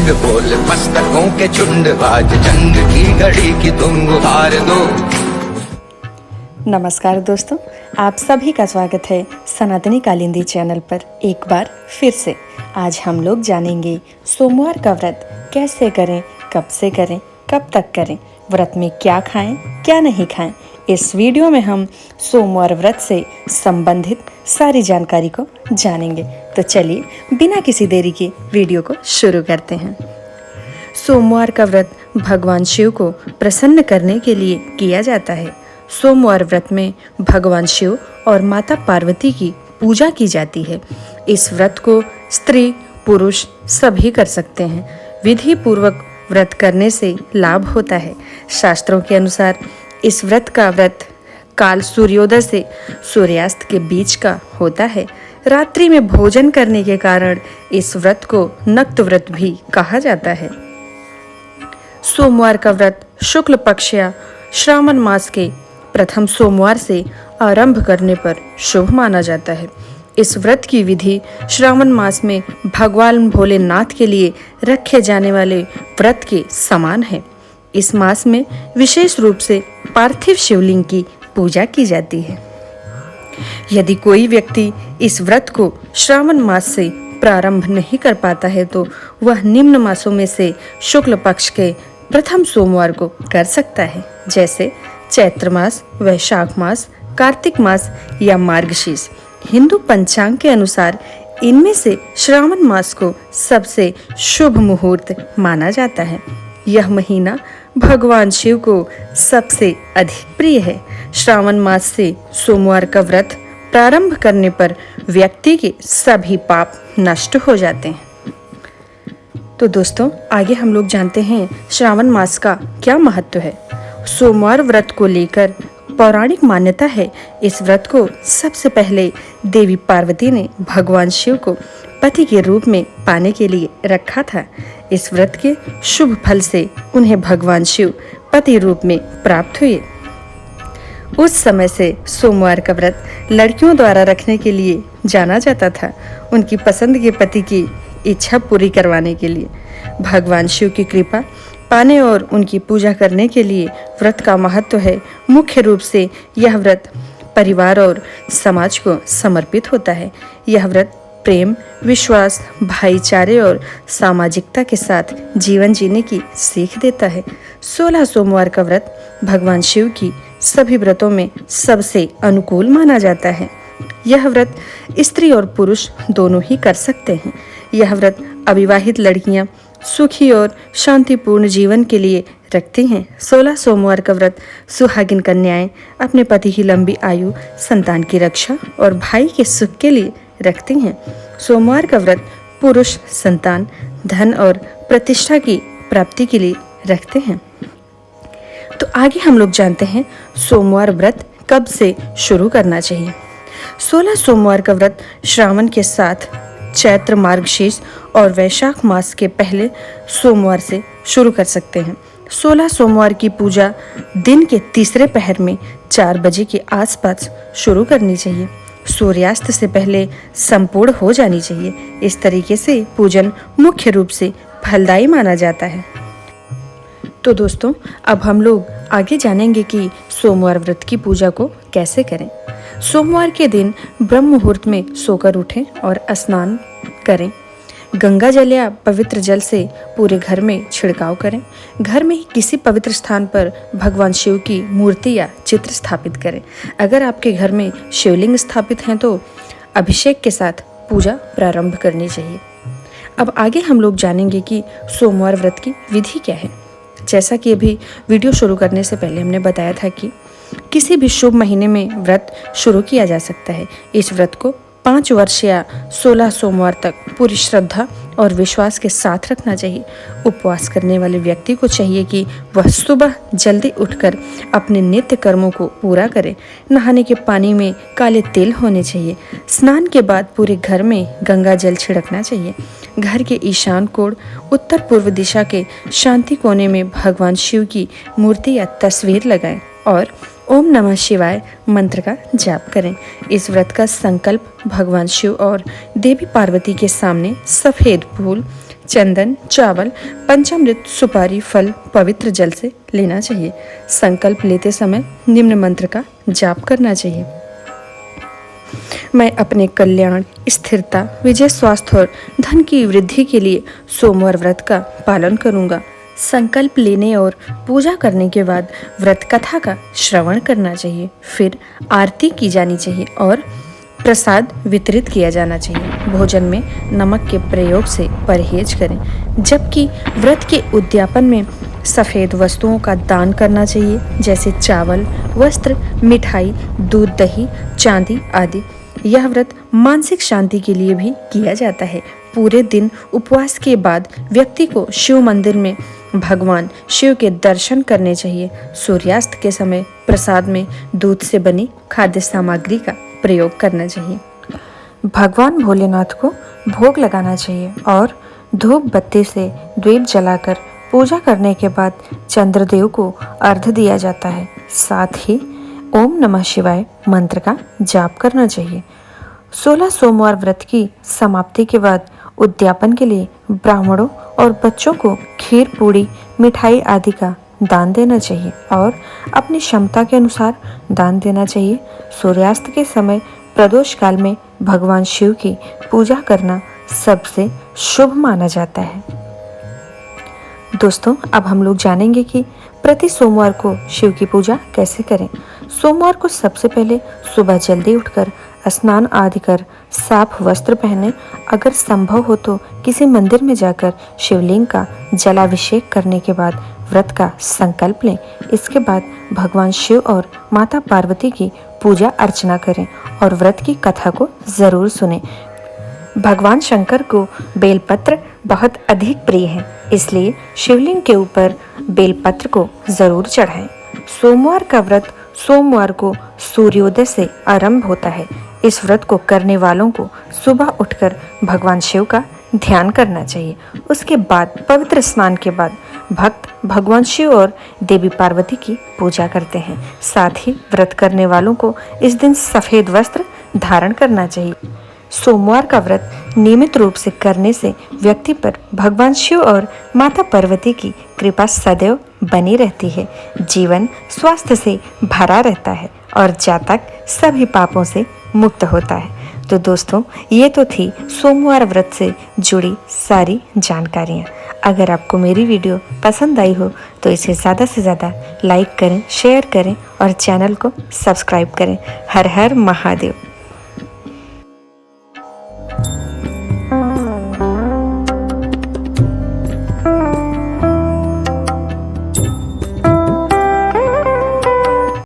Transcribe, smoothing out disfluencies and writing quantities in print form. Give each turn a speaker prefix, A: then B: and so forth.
A: चंड बोल मस्तकों के झुंड, आज जंग की घड़ी की तुम गुहार दो।
B: नमस्कार दोस्तों, आप सभी का स्वागत है सनातनी कालिंदी चैनल पर एक बार फिर से। आज हम लोग जानेंगे सोमवार का व्रत कैसे करें, कब से करें, कब तक करें, व्रत में क्या खाएं, क्या नहीं खाएं। इस वीडियो में हम सोमवार व्रत से संबंधित सारी जानकारी को जानेंगे। तो चलिए बिना किसी देरी के वीडियो को शुरू करते हैं। सोमवार का व्रत भगवान शिव को प्रसन्न करने के लिए किया जाता है। सोमवार व्रत में भगवान शिव और माता पार्वती की पूजा की जाती है। इस व्रत को स्त्री पुरुष सभी कर सकते हैं। विधि पूर्वक व्रत करने से लाभ होता है। शास्त्रों के अनुसार इस व्रत का व्रत काल सूर्योदय से सूर्यास्त के बीच का होता है। रात्रि में भोजन करने के कारण इस व्रत को नक्त व्रत भी कहा जाता है। सोमवार का व्रत शुक्ल पक्ष या श्रावण मास के प्रथम सोमवार से आरंभ करने पर शुभ माना जाता है। इस व्रत की विधि श्रावण मास में भगवान भोलेनाथ के लिए रखे जाने वाले व्रत के समान है। इस मास में विशेष रूप से पार्थिव शिवलिंग की पूजा की जाती है। यदि कोई व्यक्ति इस व्रत को श्रावण मास से प्रारंभ नहीं कर पाता है तो वह निम्न मासों में से शुक्ल पक्ष के प्रथम सोमवार को कर सकता है, जैसे चैत्र मास, वैशाख मास, कार्तिक मास या मार्गशीर्ष। हिंदू पंचांग के अनुसार इनमें से श्रावण मास को सबसे शुभ मुहूर्त माना जाता है। यह महीना भगवान शिव को सबसे अधिक प्रिय है। श्रावण मास से सोमवार का व्रत प्रारंभ करने पर व्यक्ति के सभी पाप नष्ट हो जाते हैं। तो दोस्तों, आगे हम लोग जानते हैं श्रावण मास का क्या महत्व है। सोमवार व्रत को लेकर पौराणिक मान्यता है। इस व्रत को सबसे पहले देवी पार्वती ने भगवान शिव को पति के रूप में पाने के लिए रखा था। इस व्रत के शुभ फल से उन्हें भगवान शिव पति रूप में प्राप्त हुए। उस समय से सोमवार का व्रत लड़कियों द्वारा रखने के लिए जाना जाता था, उनकी पसंद के पति की इच्छा पूरी करवाने के लिए। भगवान शिव की कृपा पाने और उनकी पूजा करने के लिए व्रत का महत्व है। मुख्य रूप से यह व्रत परिवार और समाज को समर्पित होता है। यह व्रत प्रेम, विश्वास, भाईचारे और सामाजिकता के साथ जीवन जीने की सीख देता है। 16 सोमवार का व्रत भगवान शिव की सभी व्रतों में सबसे अनुकूल माना जाता है। यह व्रत स्त्री और पुरुष दोनों ही कर सकते हैं। यह व्रत अविवाहित लड़कियां सुखी और शांतिपूर्ण जीवन के लिए रखती हैं। 16 सोमवार का व्रत सुहागिन कन्याएं अपने पति की लंबी आयु, संतान की रक्षा और भाई के सुख के लिए रखती हैं। सोमवार का व्रत पुरुष संतान, धन और प्रतिष्ठा की प्राप्ति के लिए रखते हैं। तो आगे हम लोग जानते हैं सोमवार व्रत कब से शुरू करना चाहिए। 16 सोमवार का व्रत श्रावण के साथ चैत्र, मार्गशीर्ष और वैशाख मास के पहले सोमवार से शुरू कर सकते हैं। 16 सोमवार की पूजा दिन के तीसरे पहर में 4 बजे के आसपास शुरू करनी चाहिए। सूर्यास्त से पहले संपूर्ण हो जानी चाहिए। इस तरीके से पूजन मुख्य रूप से फलदायी माना जाता है। तो दोस्तों, अब हम लोग आगे जानेंगे कि सोमवार व्रत की पूजा को कैसे करें। सोमवार के दिन ब्रह्म मुहूर्त में सोकर उठें और स्नान करें। गंगा जल या पवित्र जल से पूरे घर में छिड़काव करें। घर में ही किसी पवित्र स्थान पर भगवान शिव की मूर्ति या चित्र स्थापित करें। अगर आपके घर में शिवलिंग स्थापित हैं तो अभिषेक के साथ पूजा प्रारंभ करनी चाहिए। अब आगे हम लोग जानेंगे कि सोमवार व्रत की विधि क्या है। जैसा कि अभी वीडियो शुरू करने से पहले हमने बताया था कि किसी भी शुभ महीने में व्रत शुरू किया जा सकता है। इस व्रत को 5 वर्ष या 16 सोमवार तक पूरी श्रद्धा और विश्वास के साथ रखना चाहिए। उपवास करने वाले व्यक्ति को चाहिए कि वह सुबह जल्दी उठकर अपने नित्य कर्मों को पूरा करे। नहाने के पानी में काले तिल होने चाहिए। स्नान के बाद पूरे घर में गंगा जल छिड़कना चाहिए। घर के ईशान कोण उत्तर पूर्व दिशा के शांति कोने में भगवान शिव की मूर्ति या तस्वीर लगाएं और ओम नमः शिवाय मंत्र का जाप करें। इस व्रत का संकल्प भगवान शिव और देवी पार्वती के सामने सफेद फूल, चंदन, चावल, पंचामृत, सुपारी, फल पवित्र जल से लेना चाहिए। संकल्प लेते समय निम्न मंत्र का जाप करना चाहिए। मैं अपने कल्याण, स्थिरता, विजय, स्वास्थ्य और धन की वृद्धि के लिए सोमवार व्रत का पालन करूंगा। संकल्प लेने और पूजा करने के बाद व्रत कथा का श्रवण करना चाहिए। फिर आरती की जानी चाहिए और प्रसाद वितरित किया जाना चाहिए। भोजन में नमक के प्रयोग से परहेज करें, जबकि व्रत के उद्यापन में सफ़ेद वस्तुओं का दान करना चाहिए, जैसे चावल, वस्त्र, मिठाई, दूध, दही, चांदी आदि। यह व्रत मानसिक शांति के लिए भी किया जाता है। पूरे दिन उपवास के बाद व्यक्ति को शिव मंदिर में भगवान शिव के दर्शन करने चाहिए। सूर्यास्त के समय प्रसाद में दूध से बनी खाद्य सामग्री का प्रयोग करना चाहिए। भगवान भोलेनाथ को भोग लगाना चाहिए और धूप बत्ती से द्वीप जलाकर पूजा करने के बाद चंद्रदेव को अर्घ्य दिया जाता है। साथ ही ओम नमः शिवाय मंत्र का जाप करना चाहिए। 16 सोमवार व्रत की समाप्ति के बाद उद्यापन के लिए ब्राह्मणों और बच्चों को खीर, पूड़ी, मिठाई आदि का दान देना चाहिए और अपनी क्षमता के अनुसार दान देना चाहिए। सूर्यास्त के समय प्रदोष काल में भगवान शिव की पूजा करना सबसे शुभ माना जाता है। दोस्तों, अब हम लोग जानेंगे कि प्रति सोमवार को शिव की पूजा कैसे करें। सोमवार को सबसे पहले सुबह जल्दी उठकर स्नान आदि कर साफ वस्त्र पहने। अगर संभव हो तो किसी मंदिर में जाकर शिवलिंग का जलाभिषेक करने के बाद व्रत का संकल्प लें। इसके बाद भगवान शिव और माता पार्वती की पूजा अर्चना करें और व्रत की कथा को जरूर सुनें। भगवान शंकर को बेलपत्र बहुत अधिक प्रिय है, इसलिए शिवलिंग के ऊपर बेलपत्र को जरूर चढ़ाएं। सोमवार का व्रत सोमवार को सूर्योदय से आरंभ होता है। इस व्रत को करने वालों को सुबह उठकर भगवान शिव का ध्यान करना चाहिए। उसके बाद पवित्र स्नान के बाद भक्त भगवान शिव और देवी पार्वती की पूजा करते हैं। साथ ही व्रत करने वालों को इस दिन सफ़ेद वस्त्र धारण करना चाहिए। सोमवार का व्रत नियमित रूप से करने से व्यक्ति पर भगवान शिव और माता पार्वती की कृपा सदैव बनी रहती है। जीवन स्वास्थ्य से भरा रहता है और जातक सभी पापों से मुक्त होता है। तो दोस्तों, ये तो थी सोमवार व्रत से जुड़ी सारी जानकारियाँ। अगर आपको मेरी वीडियो पसंद आई हो तो इसे ज़्यादा से ज़्यादा लाइक करें, शेयर करें और चैनल को सब्सक्राइब करें। हर हर महादेव।